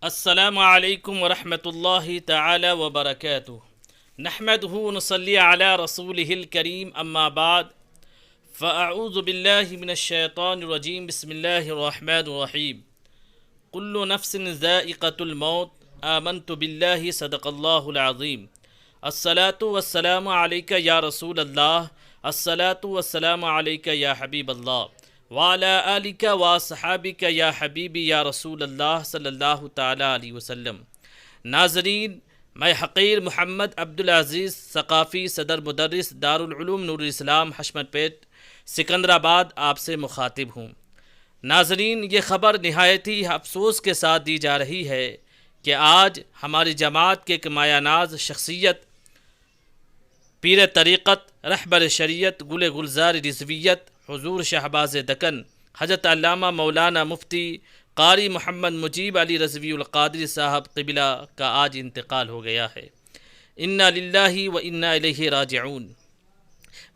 السلام علیکم ورحمۃ اللہ تعالی وبرکاتہ نحمدہ ونصلی علی رسولہ الکریم اما بعد فاعوذ باللہ من الشیطان الرجیم بسم اللہ الرحمن الرحیم کل نفس ذائقۃ الموت آمنت باللہ صدق اللہ العظیم الصلاۃ والسلام علیک یا رسول اللہ الصلاۃ والسلام علیک یا حبیب اللہ وعلی آلک واصحابک یا حبیبی یا رسول اللہ صلی اللہ تعالیٰ علیہ وسلم۔ ناظرین، میں حقیر محمد عبدالعزیز ثقافی صدر مدرس دارالعلوم نور الاسلام حشمت پیٹ سکندرآباد آپ سے مخاطب ہوں۔ ناظرین، یہ خبر نہایت ہی افسوس کے ساتھ دی جا رہی ہے کہ آج ہماری جماعت کے ایک مایہ ناز شخصیت، پیر طریقت، رہبر شریعت، گل گلزار رضویت، حضور شہباز دکن حضرت علامہ مولانا مفتی قاری محمد مجیب علی رضوی القادری صاحب قبلہ کا آج انتقال ہو گیا ہے۔ انا للہ و انا الیہ راجعون۔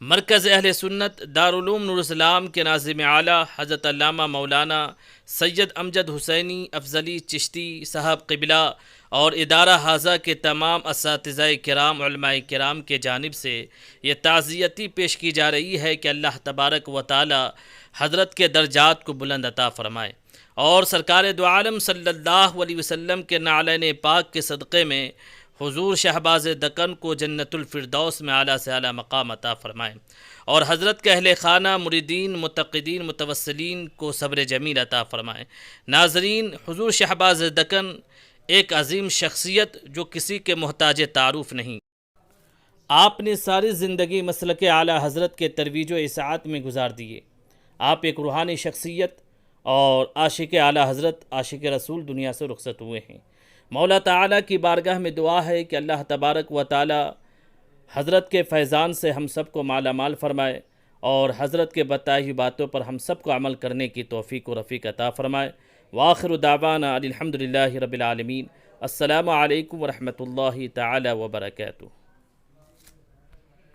مرکز اہل سنت دارالعلوم نور الاسلام کے ناظم اعلیٰ حضرت علامہ مولانا سید امجد حسینی افضلی چشتی صاحب قبلہ اور ادارہ حاضہ کے تمام اساتذہ کرام، علماء کرام کے جانب سے یہ تعزیتی پیش کی جا رہی ہے کہ اللہ تبارک و تعالی حضرت کے درجات کو بلند عطا فرمائے اور سرکار دو عالم صلی اللہ علیہ وسلم کے نعلین پاک کے صدقے میں حضور شہباز دکن کو جنت الفردوس میں اعلیٰ سے اعلیٰ مقام عطا فرمائے اور حضرت کے اہل خانہ، مریدین، متقدین، متوسلین کو صبر جمیل عطا فرمائے۔ ناظرین، حضور شہباز دکن ایک عظیم شخصیت جو کسی کے محتاج تعارف نہیں۔ آپ نے ساری زندگی مسلک اعلیٰ حضرت کے ترویج و اشاعت میں گزار دیے۔ آپ ایک روحانی شخصیت اور عاشق اعلیٰ حضرت، عاشق رسول دنیا سے رخصت ہوئے ہیں۔ مولا تعالیٰ کی بارگاہ میں دعا ہے کہ اللہ تبارک و تعالی حضرت کے فیضان سے ہم سب کو مالا مال فرمائے اور حضرت کے بتائی ہوئی باتوں پر ہم سب کو عمل کرنے کی توفیق و رفیق عطا فرمائے۔ وآخر دعوانا الحمدللہ رب العالمین۔ السلام علیکم ورحمۃ اللہ تعالی وبرکاتہ۔